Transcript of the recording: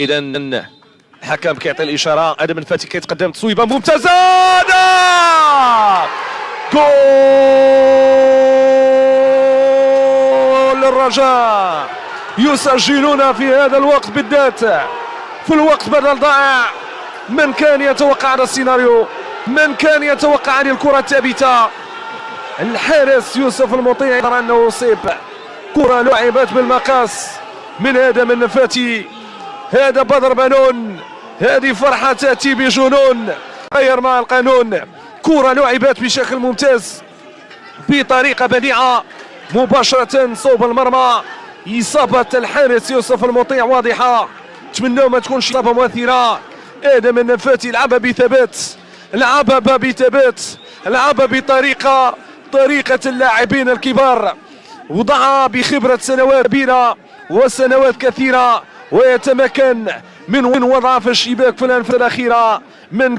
اذا الحكم كيعطي الاشاره. ادم الفاتي كيتقدم تصويبه ممتازه، جول للرجاء. يسجلون في هذا الوقت بالذات، في الوقت بدل ضائع. من كان يتوقع هذا السيناريو؟ من كان يتوقع هذه الكرة الثابتة؟ الحارس يوسف المطيع يرى انه يصيب. كرة لعبت بالمقاس من ادم النفاتي. هذا بدر بنون، هذه فرحة تأتي بجنون. غير مع القانون. كرة لعبت بشكل ممتاز بطريقة بديعة مباشرة صوب المرمى. إصابة الحارس يوسف المطيع واضحة، نتمناو ما تكونش إصابة مؤثرة. ادم النفاتي لعبها بثبات، لعبها بثبات، لعبها طريقة اللاعبين الكبار، وضعها بخبرة سنوات كبيرة وسنوات كثيرة، ويتمكن من وضعها في الشباك في الأنفاس الأخيرة من